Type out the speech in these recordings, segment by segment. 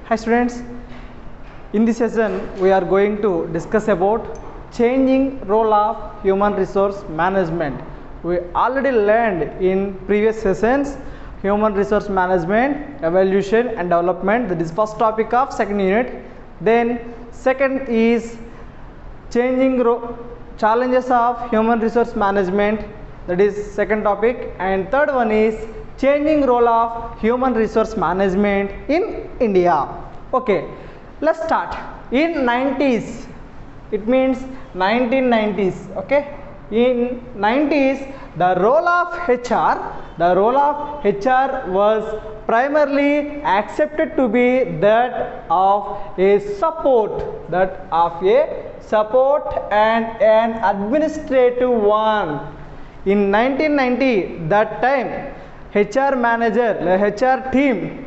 Hi students, in this session we are going to discuss about changing role of human resource management. We already learned in previous sessions human resource management, evaluation and development. That is first topic of second unit. Then second is changing challenges of human resource management. That is second topic. And third one is changing role of human resource management in India. Okay, let's start. In 90s, it means 1990s. Okay, in 90s the role of HR was primarily accepted to be that of a support and an administrative one. In 1990, that time HR manager, HR team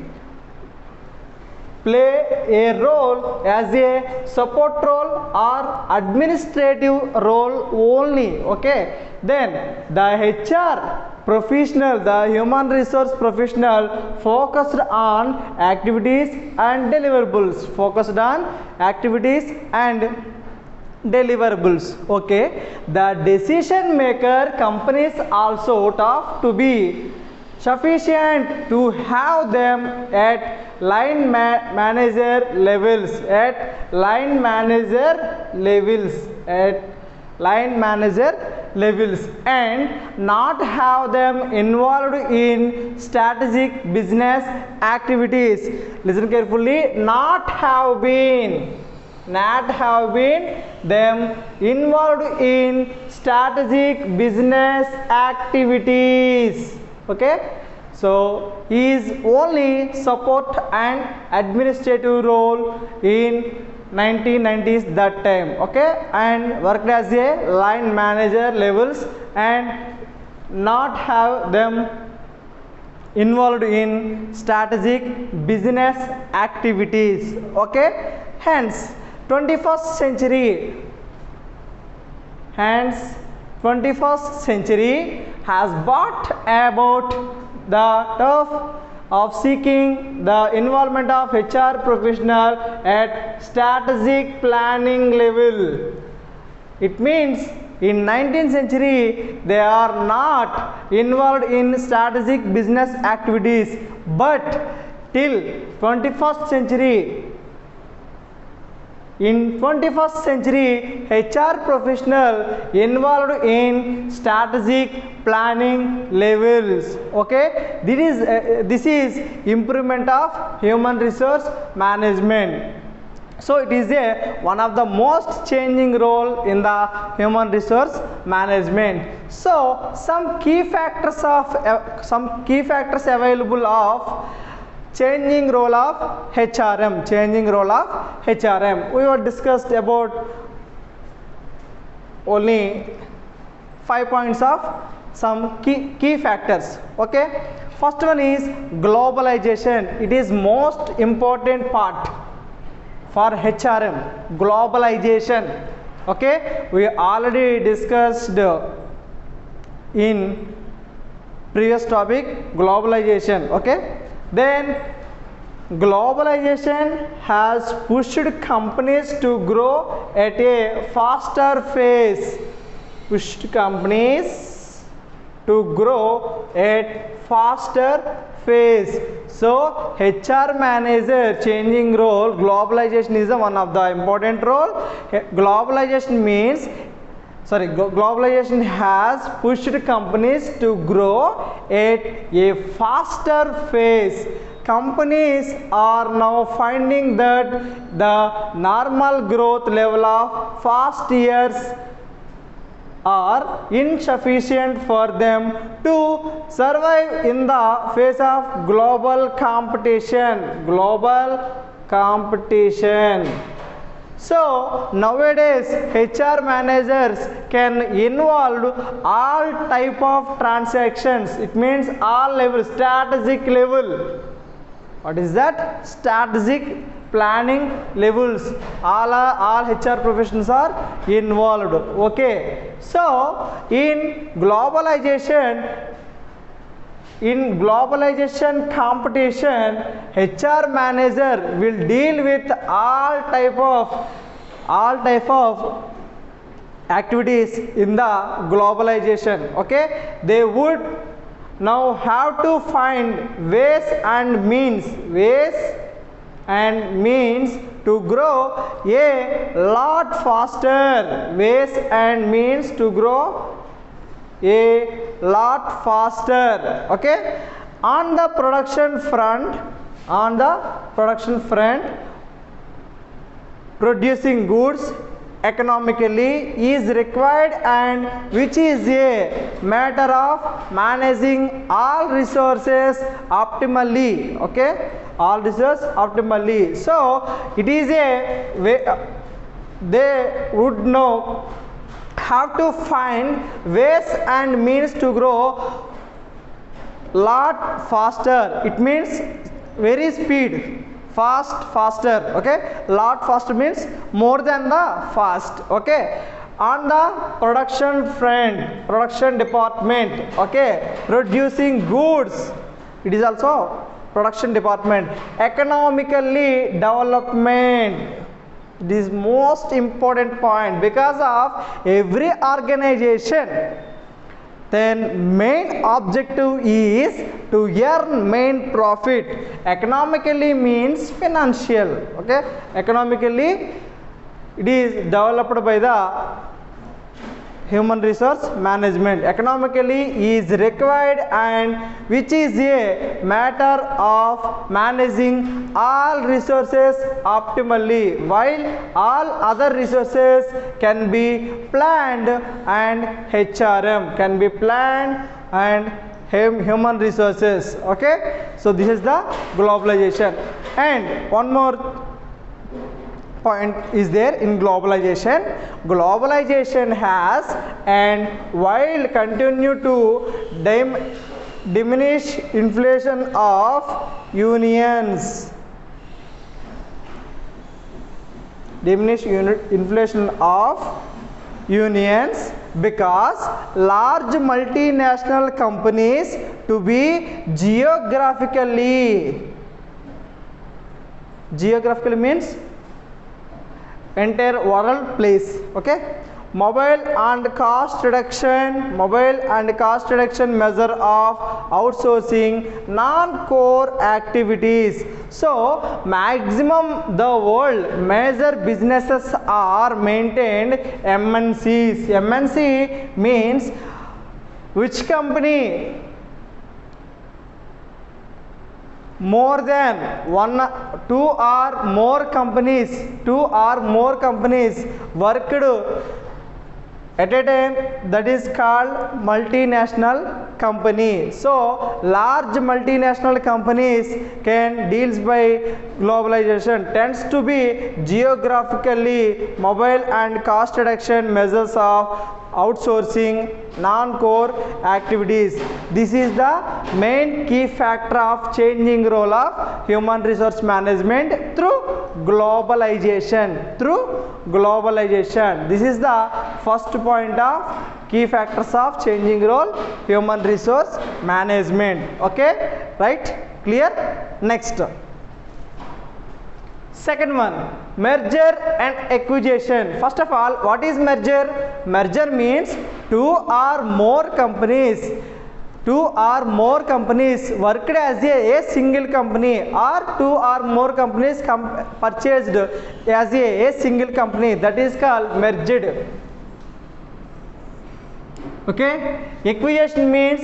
play a role as a support role or administrative role only. Okay, then the HR professional, the human resource professional focused on activities and deliverables. Okay, the decision maker companies also thought to be sufficient to have them at line manager levels and not have them involved in strategic business activities. Listen carefully, not have been them involved in strategic business activities. Okay, so he is only support and administrative role in 1990s that time. Okay, and worked as a line manager levels and not have them involved in strategic business activities. Okay, hence 21st century has brought about the task of seeking the involvement of HR professional at strategic planning level. It means in 19th century they are not involved in strategic business activities, but till 21st century, in 21st century, HR professional involved in strategic planning levels. Okay, this is improvement of human resource management. So it is one of the most changing role in the human resource management. So some key factors available of changing role of HRM. We were discussed about only 5 points of some key factors. Okay, first one is globalization. It is most important part for HRM, globalization. Okay, we already discussed in previous topic globalization. Okay, then globalization has pushed companies to grow at a faster pace. So HR manager changing role, globalization is one of the important role. Globalization has pushed companies to grow at a faster pace. Companies are now finding that the normal growth level of past years are insufficient for them to survive in the face of global competition. So nowadays HR managers can involve all type of transactions. It means all levels, strategic level. What is that? Strategic planning levels. All HR professionals are involved. Okay. So in globalization, in globalization competition, HR manager will deal with all type of activities in the globalization. Okay, they would now have to find ways and means to grow a lot faster, ways and means to grow a lot faster. Okay, on the production front, producing goods economically is required, and which is a matter of managing all resources optimally. Okay, all resources optimally. So it is a way they would know have to find ways and means to grow lot faster. It means very speed, faster. Okay, lot faster means more than the fast. Okay, on the production front, production department. Okay, producing goods, it is also production department. Economically development, this most important point, because of every organization, then main objective is to earn main profit. Economically means financial. Okay, economically it is developed by the human resource management. Economically is required, and which is a matter of managing all resources optimally, while all other resources can be planned and HRM can be planned and human resources. Okay, so this is the globalization. And one more point is there in globalization. Globalization has and while continue to diminish inflation of unions. Because large multinational companies to be geographically means entire world place. Okay, mobile and cost reduction measure of outsourcing non-core activities. So maximum the world major businesses are maintained MNCs. MNC means which company more than two or more companies worked at a time, that is called multinational company. So large multinational companies can deals by globalization tends to be geographically mobile and cost reduction measures of outsourcing non-core activities. This is the main key factor of changing role of human resource management through globalization. This is the first point of key factors of changing role human resource management. Okay, right, clear? Next, second one, merger and acquisition. First of all, what is merger? Merger means two or more companies worked as a single company, or two or more companies purchased as a single company, that is called merged. Okay, acquisition means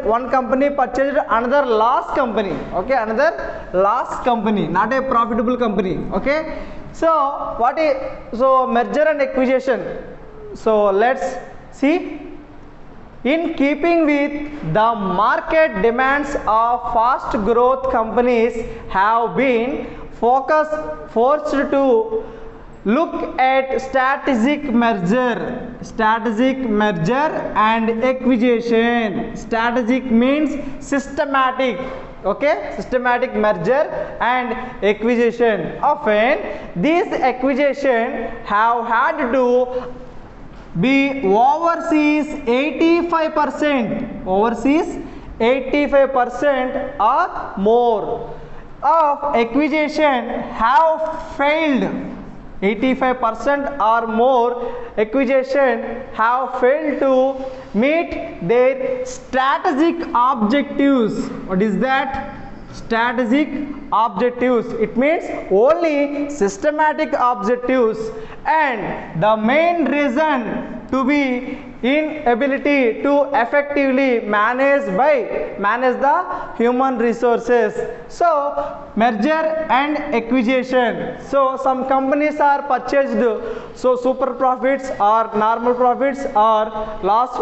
one company purchased another loss company. Okay, another loss company, not a profitable company. Okay, so merger and acquisition. So let's see. In keeping with the market demands of fast growth, companies have been forced to look at strategic merger and acquisition. Strategic means systematic. Okay, systematic merger and acquisition. Often these acquisitions have had to be overseas 85%. 85% or more of acquisition have failed. 85% or more acquisition have failed to meet their strategic objectives. What is that? Strategic objectives. It means only systematic objectives, and the main reason to be inability to effectively manage the human resources. So merger and acquisition. So some companies are purchased, so super profits or normal profits or loss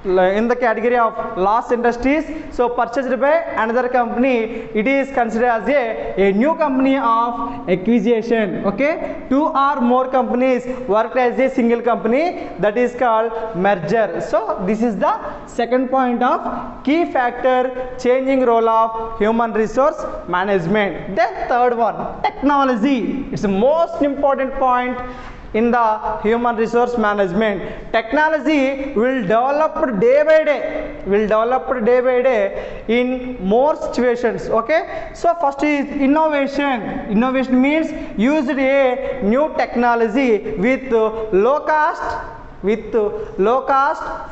in the category of loss industries, so purchased by another company, it is considered as a new company of acquisition. Okay, two or more companies worked as a single company, that is called merger. So this is the second point of key factor changing role of human resource management. Then third one, technology. It's the most important point in the human resource management. Technology will develop day by day in more situations. Okay, so first is innovation. Innovation means used a new technology with low cost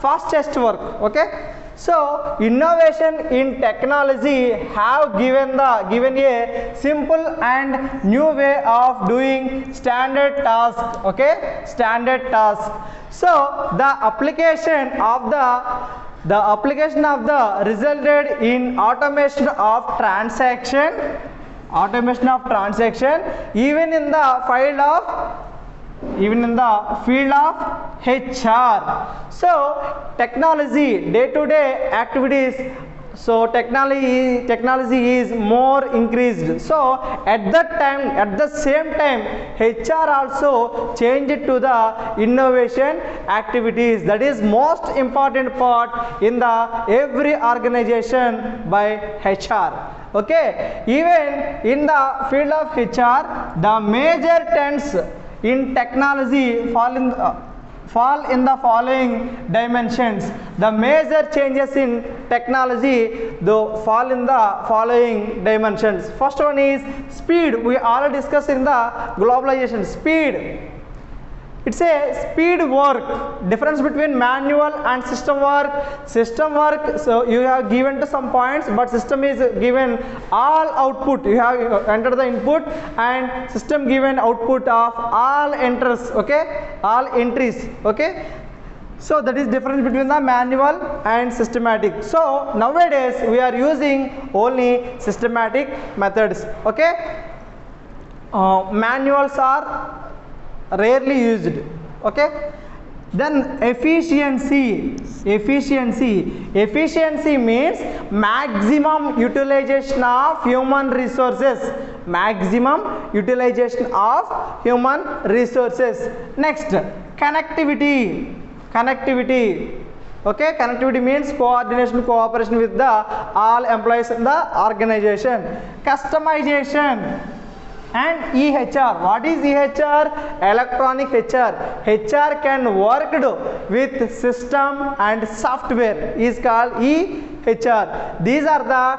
fastest work. Okay, so innovation in technology have given a simple and new way of doing standard task. Okay, standard task. So the application of the resulted in automation of transaction even in the field of HR. So technology, day-to-day activities, so technology is more increased. So at the same time HR also changed to the innovation activities. That is most important part in the every organization by HR. Okay, even in the field of HR, the major trends in technology fall in the following dimensions. The major changes in technology fall in the following dimensions. First one is speed. We already discussed in the globalization. Speed. It's a speed work. Difference between manual and system work. System work, so you have given to some points, but system is given all output. You have entered the input and system given output of all enters. Okay, all entries. Okay, so that is difference between the manual and systematic. So nowadays we are using only systematic methods. Okay, manuals are rarely used. Okay, then efficiency means maximum utilization of human resources. Next, connectivity. Okay, connectivity means coordination, cooperation with the all employees in the organization. Customization and EHR. What is EHR? Electronic HR. HR can work with system and software is called EHR. These are the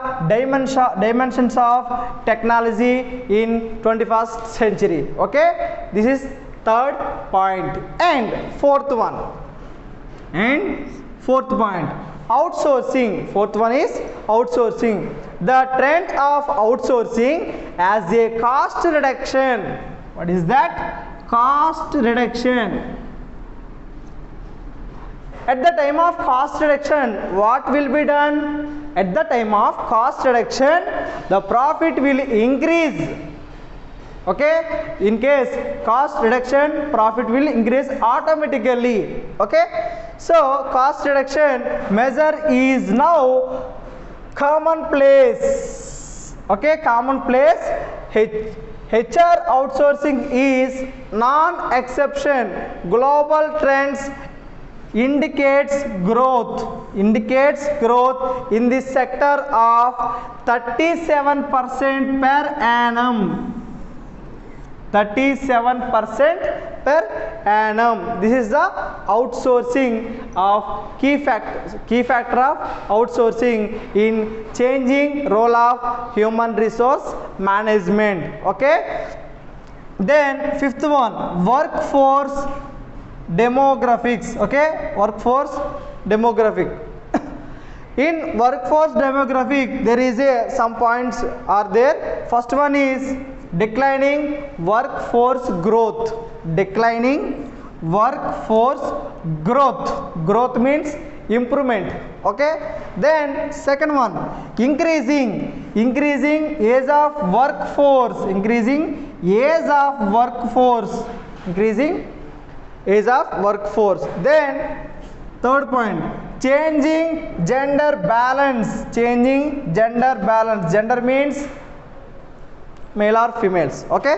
dimensions of technology in 21st century. Okay, this is third point. And fourth point, outsourcing. Fourth one is outsourcing. The trend of outsourcing as a cost reduction. What is that? Cost reduction. At the time of cost reduction, what will be done? At the time of cost reduction, the profit will increase. Okay, in case cost reduction, profit will increase automatically. Okay, so cost reduction measure is now commonplace. Okay, commonplace. HR outsourcing is non-exception. Global trends indicates growth in this sector of 37% per annum. 37% per annum. This is the outsourcing of key factor of outsourcing in changing role of human resource management. Okay. Then fifth one, workforce demographics. Okay, workforce demographic. In workforce demographic, there is some points are there. First one is declining workforce growth. Declining workforce growth. Growth means improvement. Okay. Then second one, increasing age of workforce. Increasing age of workforce. Increasing age of workforce. Then third point, changing gender balance. Changing gender balance. Gender means male or females. Okay.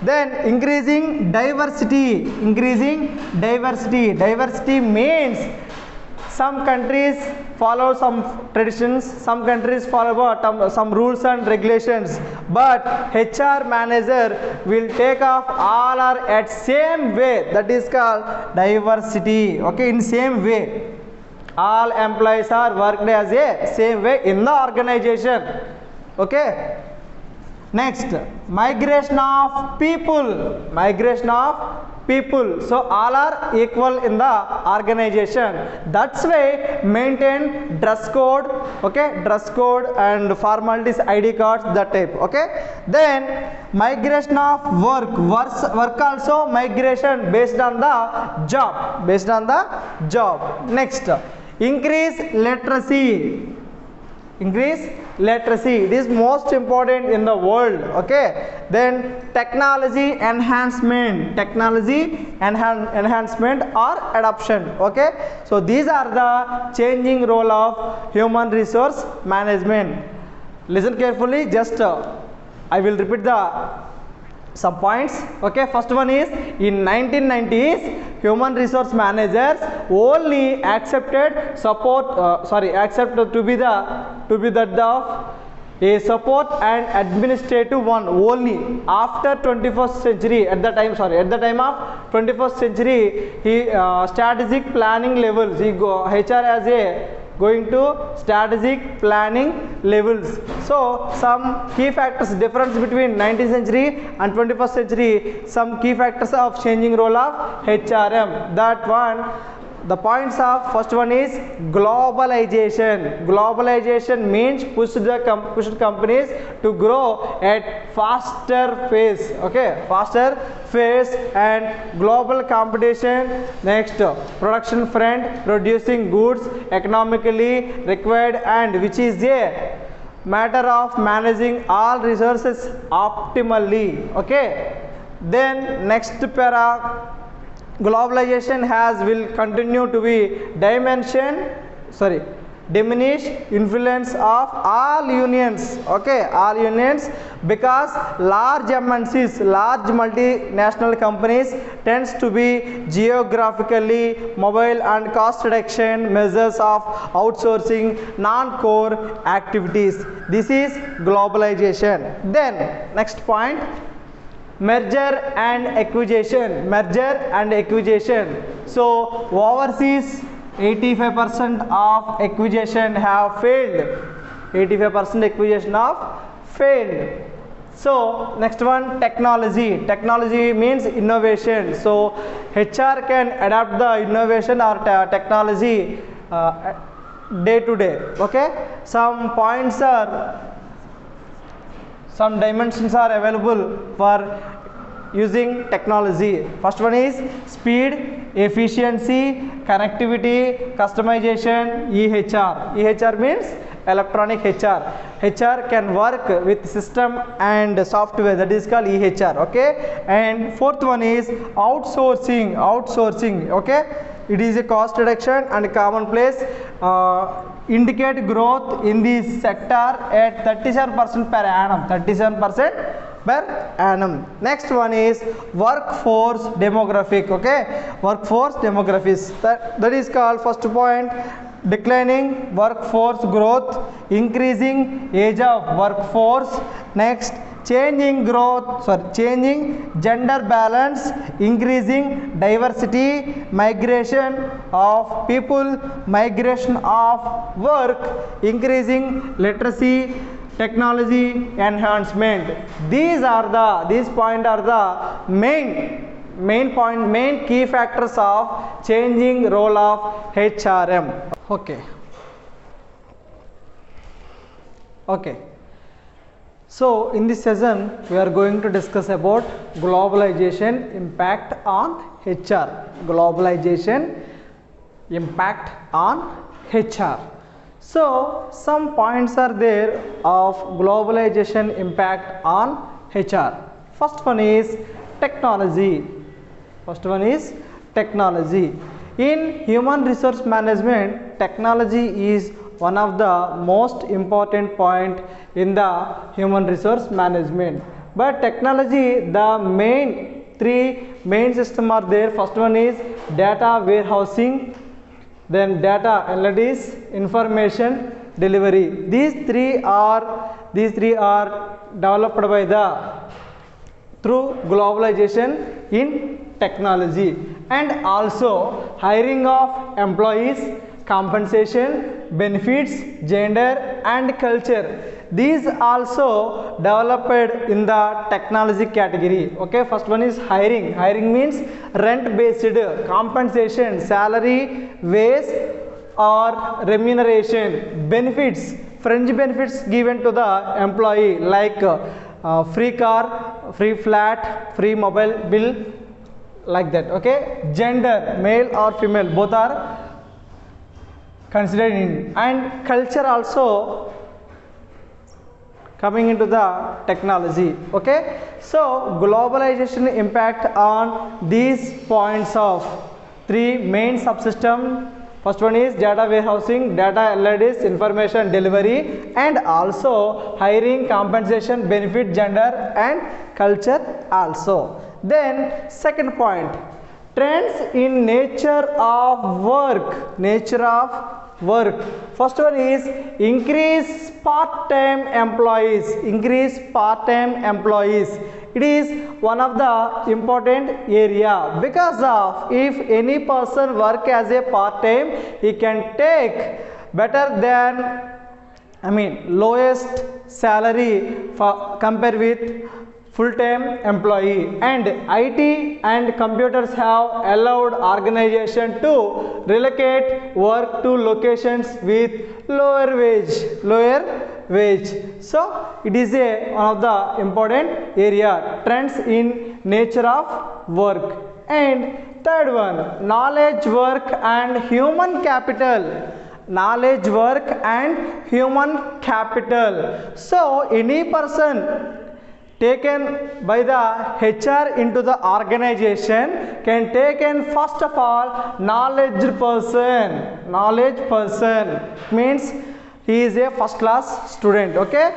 Then increasing diversity. Increasing diversity. Diversity means some countries follow some traditions, some countries follow some rules and regulations, but HR manager will take off all are at same way. That is called diversity. Okay, in same way. All employees are worked as a same way in the organization. Okay. Next, migration of people. Migration of people. So all are equal in the organization. That's why maintain dress code. Okay, dress code and formalities, ID cards, that type. Okay. Then migration of work. Work also migration based on the job. Based on the job. Next, increase literacy. Increase literacy. It is most important in the world. Okay. Then technology enhancement. Technology enhancement or adoption. Okay. So these are the changing role of human resource management. Listen carefully. Just I will repeat some points. Okay. First one is in 1990s human resource managers only accepted accepted to be that of a support and administrative one only. After 21st century, at the time of 21st century, he strategic planning levels. He HR as a going to strategic planning levels. So some key factors difference between 19th century and 21st century, some key factors of changing role of HRM. That one, the points of first one is globalization. Globalization means pushed companies to grow at faster pace. Okay, faster pace and global competition. Next, production front, producing goods economically required and which is a matter of managing all resources optimally. Okay. Then next para, globalization will continue to be diminish influence of all unions. Okay, all unions, because large MNCs, large multinational companies tends to be geographically mobile and cost reduction measures of outsourcing non-core activities. This is globalization. Then next point, merger and acquisition. Merger and acquisition. So overseas 85% of acquisition have failed. 85% acquisition of failed. So next one, technology. Technology means innovation. So HR can adapt the innovation or technology day to day. Okay. Some points are, some dimensions are available for using technology. First one is speed, efficiency, connectivity, customization, EHR. EHR means electronic HR. HR can work with system and software, that is called EHR. Okay. And fourth one is outsourcing. Outsourcing. Okay. It is a cost reduction and commonplace. Indicate growth in this sector at 37% per annum. 37% per annum. Next one is workforce demographic. Okay, workforce demographics. That is called first point, declining workforce growth, increasing age of workforce. Next, changing growth, changing gender balance, increasing diversity, migration of people, migration of work, increasing literacy, technology enhancement. These points are the main key factors of changing role of HRM. Okay. So in this session we are going to discuss about globalization impact on HR. Globalization impact on HR. So some points are there of globalization impact on HR. First one is technology. In human resource management, technology is one of the most important point in the human resource management. But technology, the three main system are there. First one is data warehousing, then data analytics, information delivery. These three are developed by through globalization in technology. And also hiring of employees, compensation, benefits, gender and culture. These also developed in the technology category. Okay, first one is hiring. Hiring means rent based compensation, salary, wage or remuneration. Benefits, fringe benefits given to the employee like free car, free flat, free mobile bill, like that. Okay, gender, male or female, both are considered in. And culture also coming into the technology. Okay, so globalization impact on these points of three main subsystem. First one is data warehousing, data analytics, information delivery, and also hiring, compensation, benefit, gender and culture also. Then second point, trends in nature of work. First one is increase part-time employees. It is one of the important area, because of if any person work as a part-time, he can take better than lowest salary for compare with full-time employee. And IT and computers have allowed organization to relocate work to locations with lower wage. So it is one of the important area, trends in nature of work. And third one, knowledge work and human capital. So any person taken by the HR into the organization can take in first of all knowledge person means he is a first class student. Okay,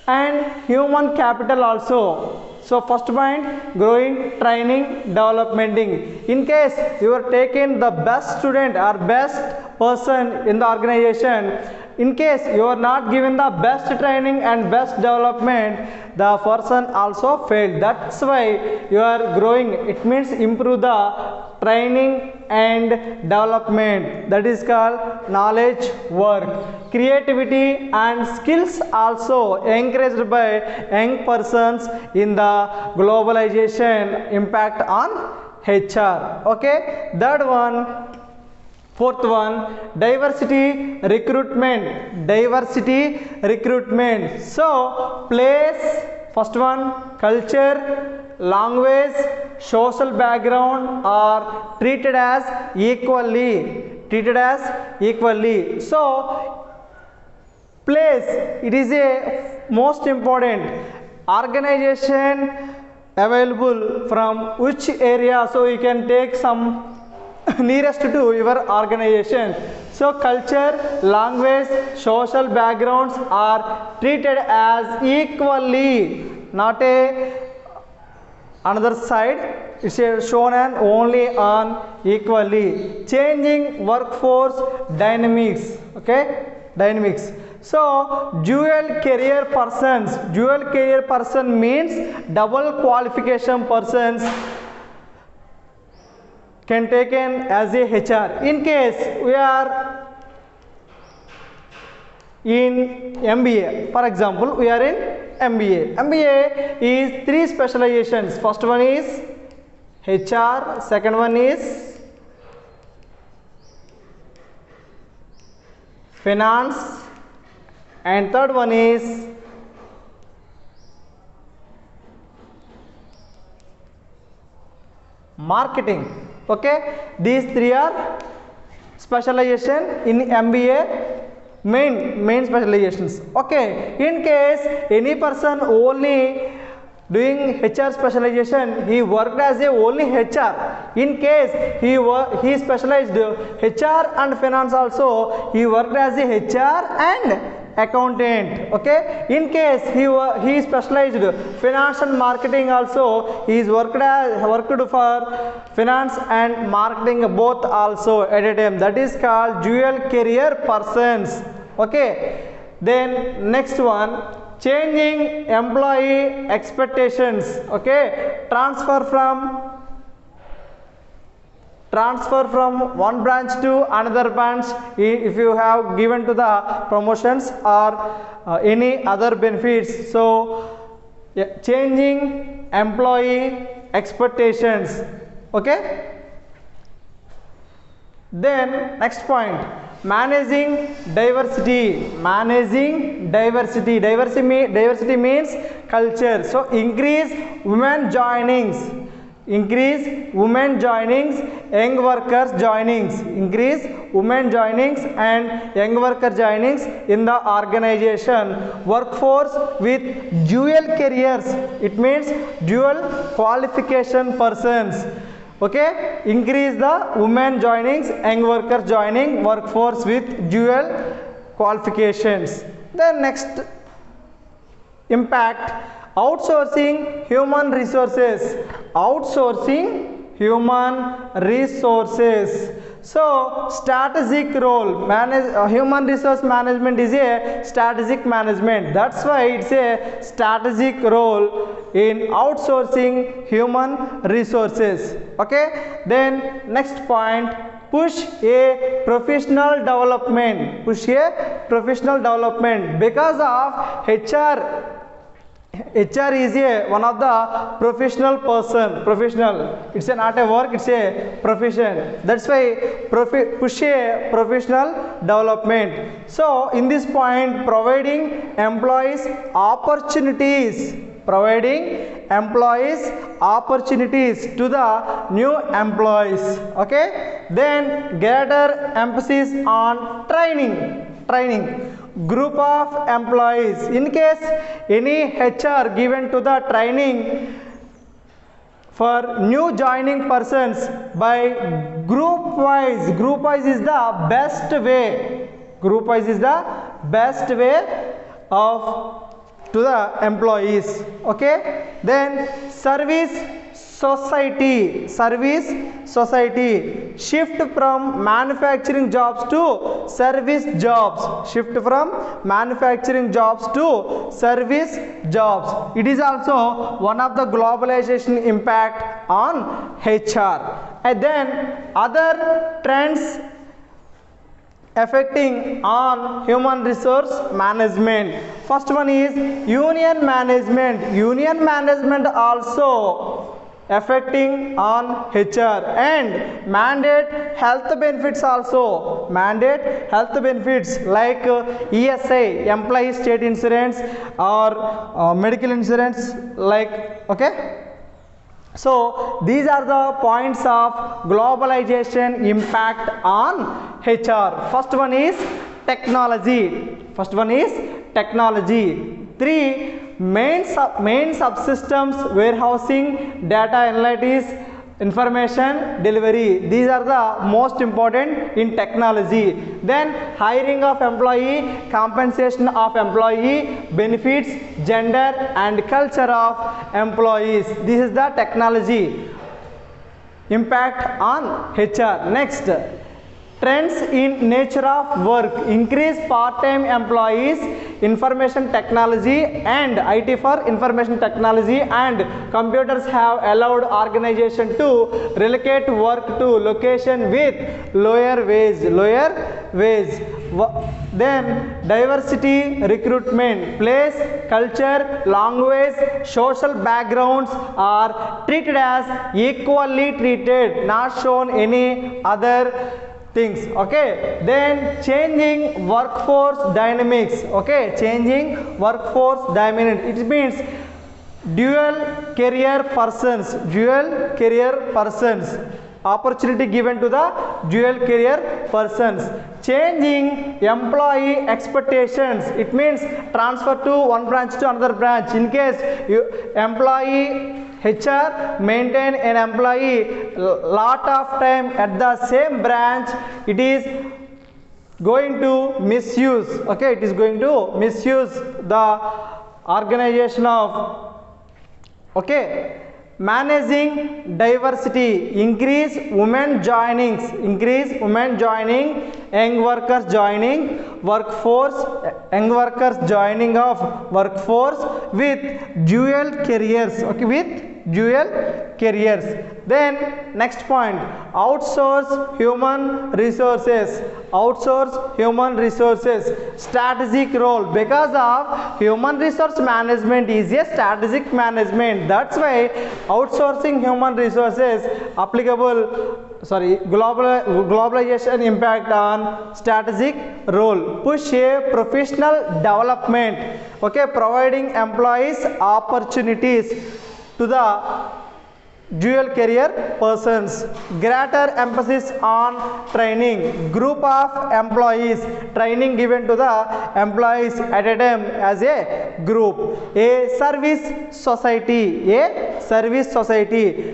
and human capital also. So first point, growing, training, developmenting. In case you are taking the best student or best person in the organization, in case you are not given the best training and best development, the person also failed. That's why you are growing. It means improve the training and development. That is called knowledge work. Creativity and skills also encouraged by young persons in the globalization impact on HR. Okay, fourth one, diversity recruitment. So place, first one, culture, language, social background are treated as equally. So place, it is a most important. Organization available from which area, so you can take some nearest to your organization. So culture, language, social backgrounds are treated as equally, not another side. It's shown and only on equally. Changing workforce dynamics. Okay, dynamics. So dual career persons, dual career person means double qualification persons can taken as a HR. In case we are in MBA, for example, we are in MBA. MBA is 3 specializations. First one is HR, second one is finance, and third one is marketing. Okay, these 3 are specialization in MBA, main specializations. Okay, in case any person only doing HR specialization, he worked as a only HR. In case he specialized HR and finance also, he worked as a HR and accountant. Okay, in case he specialized finance and marketing also, he is worked for finance and marketing both also at a time. That is called dual career persons. Okay, then next one, changing employee expectations. Okay, transfer from one branch to another branch if you have given to the promotions or any other benefits. So yeah, changing employee expectations. Okay, then next point, managing diversity. Diversity means culture. So increase women joinings, young workers joinings, increase women joinings and young worker joinings in the organization. Workforce with dual careers, it means dual qualification persons. Okay, increase the women joinings, young worker joining, workforce with dual qualifications. Then next impact, outsourcing human resources. So strategic role, human resource management is a strategic management. That's why it's a strategic role in outsourcing human resources. Okay, then next point, push a professional development. Because of HR is one of the professional person. It's not a work, it's a profession. That's why push a professional development. So in this point, providing employees opportunities to the new employees. Okay, then greater emphasis on training group of employees. In case any HR given to the training for new joining persons by group wise is the best way of to the employees. Okay, then service society, shift from manufacturing jobs to service jobs, It is also one of the globalization impact on HR. And then other trends affecting on human resource management. First one is union management also affecting on HR, and mandate health benefits also, like ESI, employee state insurance, or medical insurance, like. Okay, so these are the points of globalization impact on HR. First one is technology. 3, main subsystems, warehousing, data analytics, information delivery. These are the most important in technology. Then hiring of employee, compensation of employee, benefits, gender and culture of employees. This is the technology impact on HR. Next, Trends in nature of work, increase part-time employees, information technology and IT for information technology and computers have allowed organization to relocate work to location with lower wage. Then diversity recruitment, place, culture, language, social backgrounds are treated as equally treated, not shown any other things. Okay, then changing workforce dynamics. Okay, changing workforce dynamics, it means dual career persons, opportunity given to the dual career persons. Changing employee expectations, it means transfer to one branch to another branch. In case you employee HR maintain an employee lot of time at the same branch, it is going to misuse. Okay, it is going to misuse the organization of. Okay, managing diversity, increase women joining, young workers joining of workforce with dual careers. Okay, with dual careers. Then next point, outsource human resources, strategic role, because of human resource management is a strategic management, that's why outsourcing human resources globalization impact on strategic role. Push a professional development. Okay, providing employees opportunities to the dual career persons. Greater emphasis on training, group of employees, training given to the employees at a time as a group. A service society,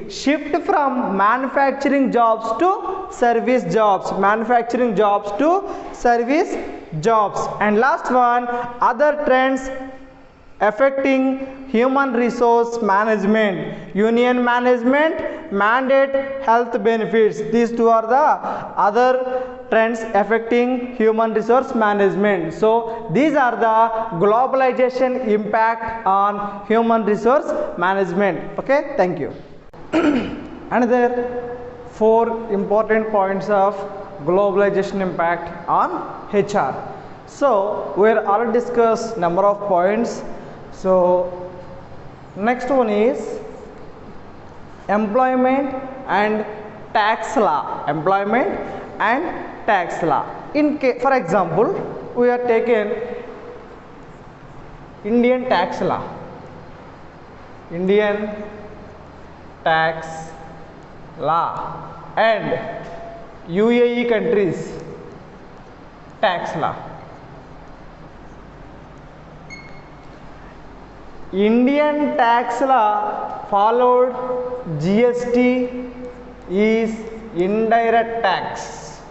shift from manufacturing jobs to service jobs, and last one, other trends affecting human resource management, union management, mandate health benefits. These two are the other trends affecting human resource management. So these are the globalization impact on human resource management. Okay, thank you. Another 4 important points of globalization impact on HR. So we are already discussed number of points. So next one is employment and tax law. For example, we are taking Indian tax law, and UAE countries tax law. Indian tax law followed GST is indirect tax.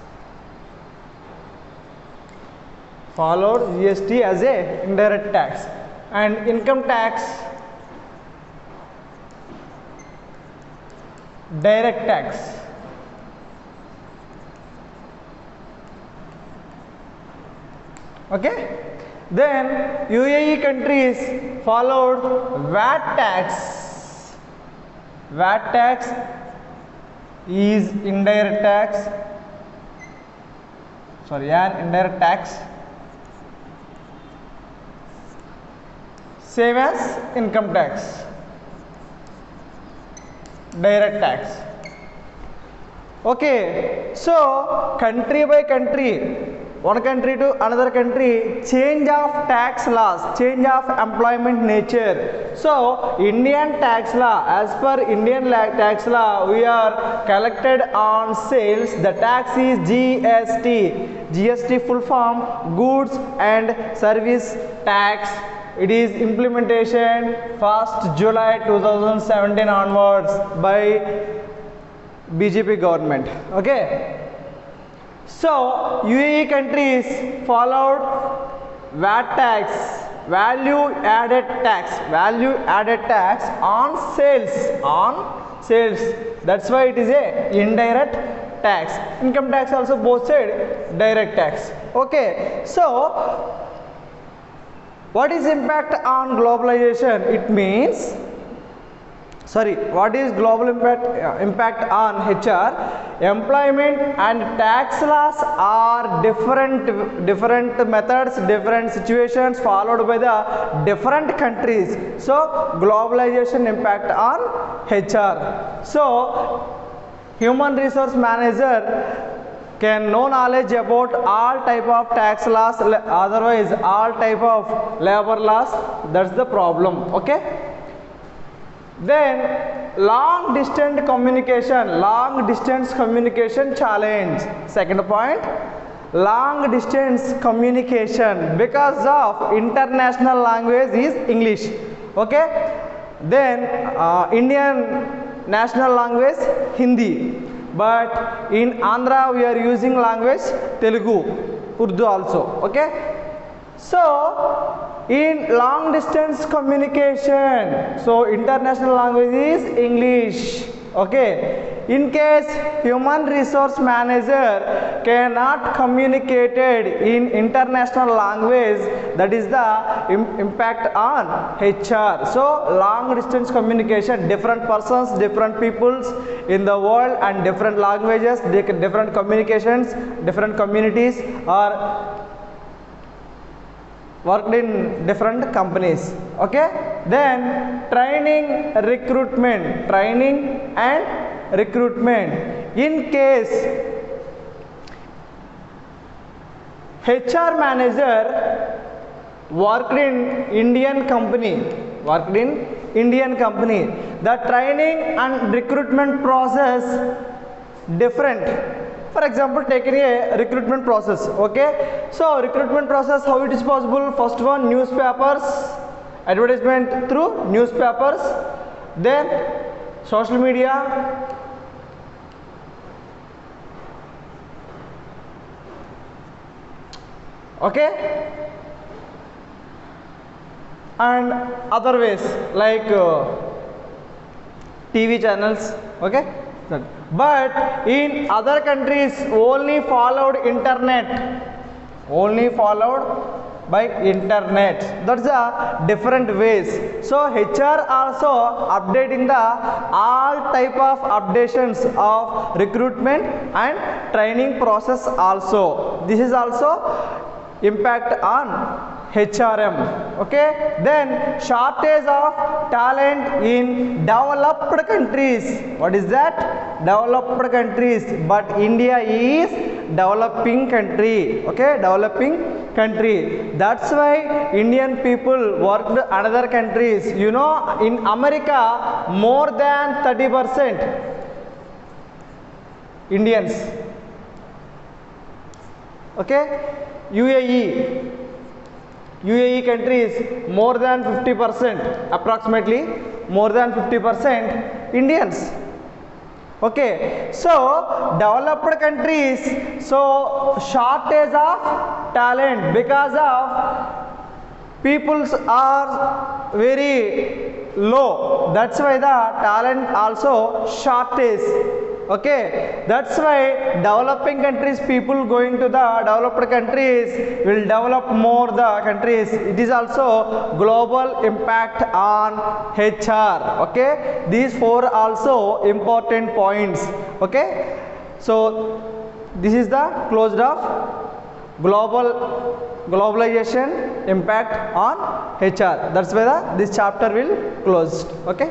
Followed GST as a indirect tax, and income tax direct tax. Okay. Then UAE countries followed VAT tax. VAT tax is indirect tax. Indirect tax. Same as income tax. Direct tax. Okay. So country by country, one country to another country, change of tax laws, change of employment nature. So Indian tax law, as per Indian tax law, we are collected on sales. The tax is GST. GST full form goods and service tax. It is implementation 1st July 2017 onwards by BJP government. Okay. So UAE countries followed VAT tax, value added tax on sales. That's why it is a indirect tax. Income tax also both side direct tax. Okay, so what is impact on globalization? It means, sorry, what is global impact on HR? Employment and tax laws are different methods, different situations followed by the different countries. So globalization impact on HR. So human resource manager can know knowledge about all type of tax laws, otherwise all type of labor laws. That's the problem. Okay. Then long distance communication challenge. Second point, long distance communication, because of international language is English. Okay. Then Indian national language Hindi, but in Andhra we are using language Telugu, Urdu also. Okay. So in long distance communication, so international language is English. Okay. In case human resource manager cannot communicated in international language, that is the impact on HR. So long distance communication, different persons, different peoples in the world and different languages, different communications, different communities are worked in different companies. Okay. Then training and recruitment. In case HR manager worked in Indian company, the training and recruitment process different. For example, taking a recruitment process. Okay. So recruitment process, how it is possible? First one, newspapers, advertisement through newspapers, then social media, okay, and other ways like TV channels. Okay. But in other countries only followed by internet. That's a different ways. So HR also updating the all type of updations of recruitment and training process also. This is also impact on HRM. Okay. Then shortage of talent in developed countries. What is that? Developed countries. But India is developing country. Okay. Developing country. That's why Indian people worked another countries. You know, in America more than 30% Indians. Okay. UAE countries more than 50%, approximately more than 50% Indians. Okay. So developed countries, so shortage of talent because of peoples are very low. That's why the talent also shortage. Okay. That's why developing countries, people going to the developed countries will develop more the countries. It is also global impact on HR. Okay. These four also important points. Okay. So this is the closed off globalization impact on HR. That's why this chapter will closed. Okay.